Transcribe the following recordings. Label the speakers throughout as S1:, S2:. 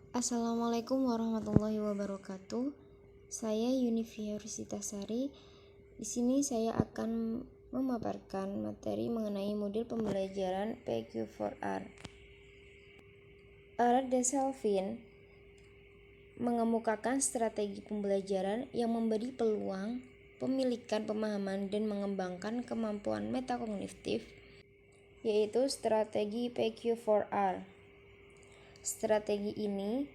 S1: Assalamualaikum warahmatullahi wabarakatuh. Saya Yunifi Sari. Di sini saya akan memaparkan materi mengenai model pembelajaran PQ4R. Allard dan Selvin mengemukakan strategi pembelajaran yang memberi peluang pemilikan pemahaman dan mengembangkan kemampuan metakognitif, yaitu strategi PQ4R. Strategi ini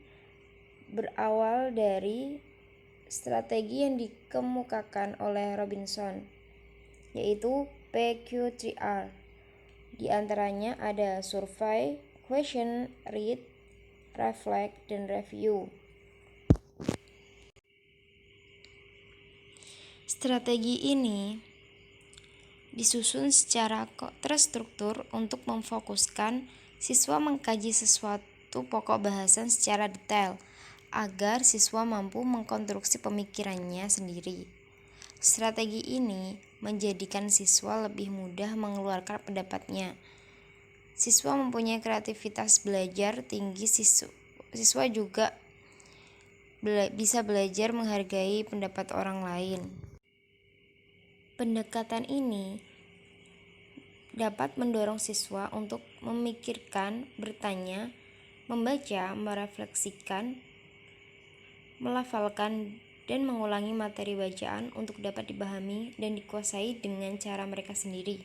S1: berawal dari strategi yang dikemukakan oleh Robinson, yaitu PQ3R. Di antaranya ada survey, question, read, reflect, dan review. Strategi ini disusun secara terstruktur untuk memfokuskan siswa mengkaji sesuatu pokok bahasan secara detail agar siswa mampu mengkonstruksi pemikirannya sendiri. Strategi ini menjadikan siswa lebih mudah mengeluarkan pendapatnya. Siswa mempunyai kreativitas belajar tinggi. Siswa juga bisa belajar menghargai pendapat orang lain. Pendekatan ini dapat mendorong siswa untuk memikirkan, bertanya, membaca, merefleksikan, melafalkan, dan mengulangi materi bacaan untuk dapat dipahami dan dikuasai dengan cara mereka sendiri.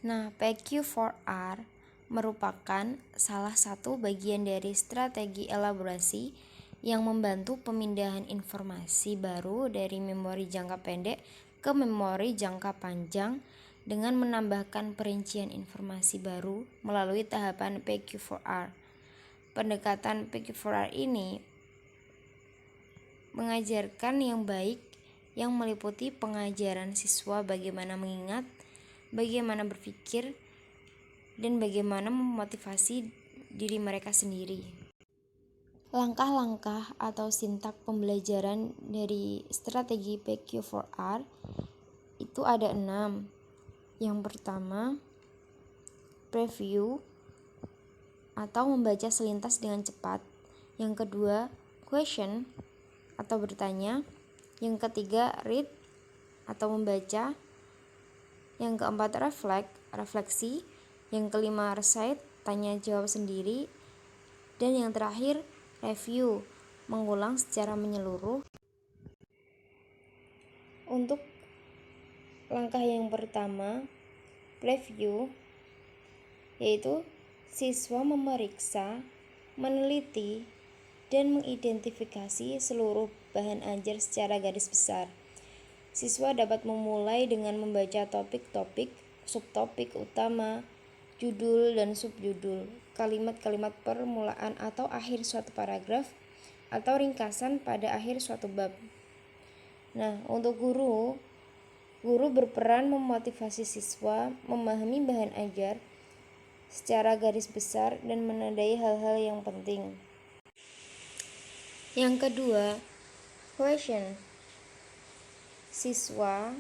S1: Nah, PQ4R merupakan salah satu bagian dari strategi elaborasi yang membantu pemindahan informasi baru dari memori jangka pendek ke memori jangka panjang dengan menambahkan perincian informasi baru melalui tahapan PQ4R. Pendekatan PQ4R ini mengajarkan yang baik yang meliputi pengajaran siswa bagaimana mengingat, bagaimana berpikir, dan bagaimana memotivasi diri mereka sendiri. Langkah-langkah atau sintak pembelajaran dari strategi PQ4R itu ada 6. Yang pertama, preview atau membaca selintas dengan cepat. Yang kedua, question atau bertanya. Yang ketiga, read atau membaca. Yang keempat, refleksi. Yang kelima, recite, tanya jawab sendiri. Dan yang terakhir, review, mengulang secara menyeluruh. Untuk langkah yang pertama, preview, yaitu siswa memeriksa, meneliti, dan mengidentifikasi seluruh bahan ajar secara garis besar. Siswa dapat memulai dengan membaca topik-topik, subtopik utama, judul dan subjudul, kalimat-kalimat permulaan atau akhir suatu paragraf, atau ringkasan pada akhir suatu bab. Nah, untuk guru berperan memotivasi siswa memahami bahan ajar secara garis besar dan menandai hal-hal yang penting. Yang kedua, question. Siswa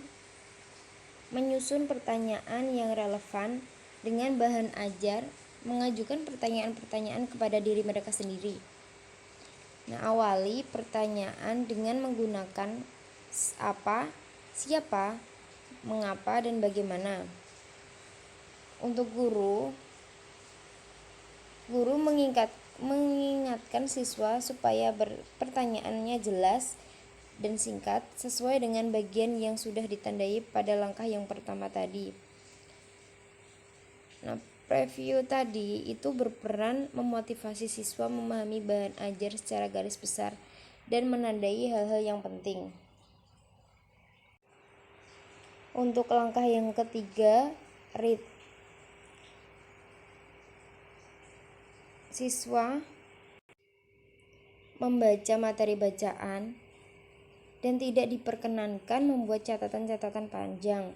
S1: menyusun pertanyaan yang relevan dengan bahan ajar, mengajukan pertanyaan-pertanyaan kepada diri mereka sendiri. Nah, awali pertanyaan dengan menggunakan apa, siapa, mengapa, dan bagaimana. Untuk guru mengingatkan siswa supaya pertanyaannya jelas dan singkat sesuai dengan bagian yang sudah ditandai pada langkah yang pertama tadi. Nah, preview tadi itu berperan memotivasi siswa memahami bahan ajar secara garis besar dan menandai hal-hal yang penting. Untuk langkah yang ketiga, read. Siswa membaca materi bacaan dan tidak diperkenankan membuat catatan-catatan panjang.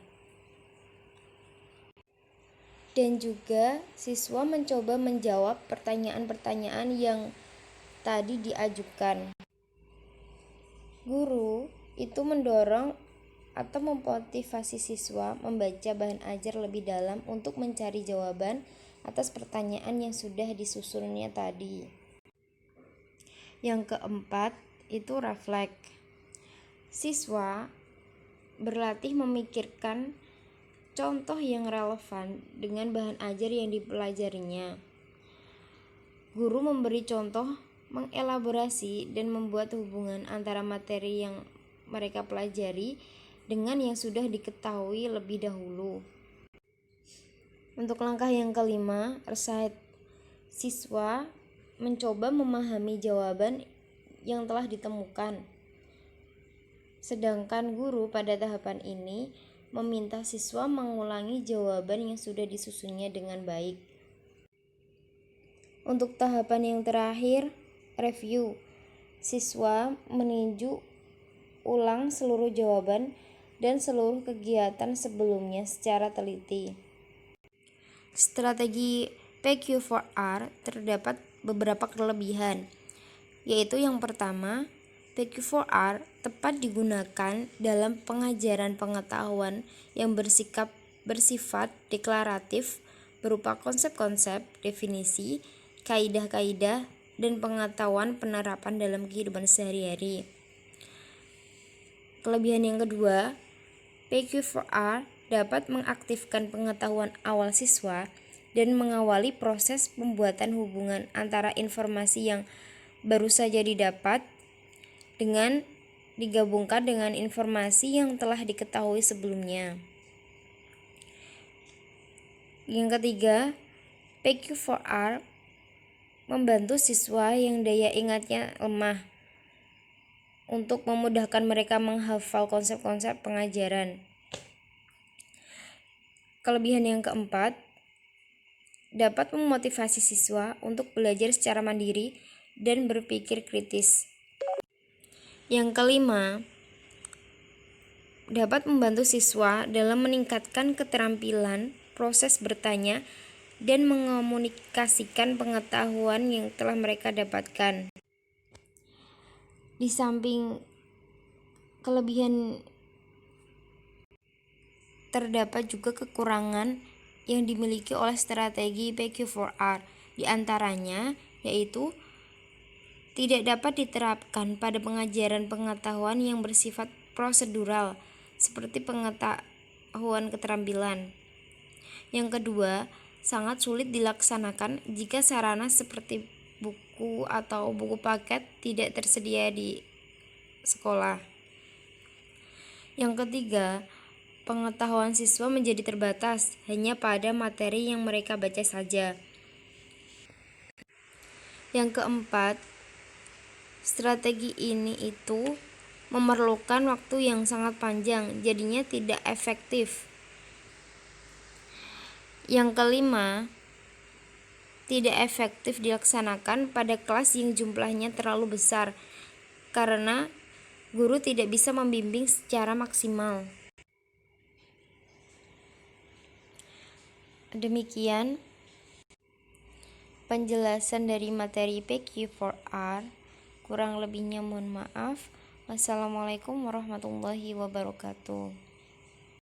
S1: Dan juga siswa mencoba menjawab pertanyaan-pertanyaan yang tadi diajukan. Guru itu mendorong atau memotivasi siswa membaca bahan ajar lebih dalam untuk mencari jawaban atas pertanyaan yang sudah disusunnya tadi. Yang keempat itu refleks. Siswa berlatih memikirkan contoh yang relevan dengan bahan ajar yang dipelajarinya. Guru memberi contoh, mengelaborasi, dan membuat hubungan antara materi yang mereka pelajari dengan yang sudah diketahui lebih dahulu. Untuk langkah yang kelima, recite. Siswa mencoba memahami jawaban yang telah ditemukan. Sedangkan guru pada tahapan ini meminta siswa mengulangi jawaban yang sudah disusunnya dengan baik. Untuk tahapan yang terakhir, review. Siswa meninjau ulang seluruh jawaban dan seluruh kegiatan sebelumnya secara teliti. Strategi PQ4R terdapat beberapa kelebihan, yaitu yang pertama, PQ4R tepat digunakan dalam pengajaran pengetahuan yang bersifat deklaratif berupa konsep-konsep, definisi, kaidah-kaidah, dan pengetahuan penerapan dalam kehidupan sehari-hari. Kelebihan yang kedua, PQ4R dapat mengaktifkan pengetahuan awal siswa dan mengawali proses pembuatan hubungan antara informasi yang baru saja didapat dengan digabungkan dengan informasi yang telah diketahui sebelumnya. Yang ketiga, PQ4R membantu siswa yang daya ingatnya lemah untuk memudahkan mereka menghafal konsep-konsep pengajaran. Kelebihan yang keempat, dapat memotivasi siswa untuk belajar secara mandiri dan berpikir kritis. Yang kelima, dapat membantu siswa dalam meningkatkan keterampilan proses bertanya dan mengomunikasikan pengetahuan yang telah mereka dapatkan. Di samping kelebihan, terdapat juga kekurangan yang dimiliki oleh strategi PQ4R, di antaranya yaitu tidak dapat diterapkan pada pengajaran pengetahuan yang bersifat prosedural seperti pengetahuan keterampilan. Yang kedua, sangat sulit dilaksanakan jika sarana seperti buku atau buku paket tidak tersedia di sekolah. Yang ketiga, pengetahuan siswa menjadi terbatas hanya pada materi yang mereka baca saja. Yang keempat, strategi ini memerlukan waktu yang sangat panjang, jadinya tidak efektif. Yang kelima, tidak efektif dilaksanakan pada kelas yang jumlahnya terlalu besar karena guru tidak bisa membimbing secara maksimal. Demikian penjelasan dari materi PQ4R. Kurang lebihnya mohon maaf. Wassalamualaikum warahmatullahi wabarakatuh.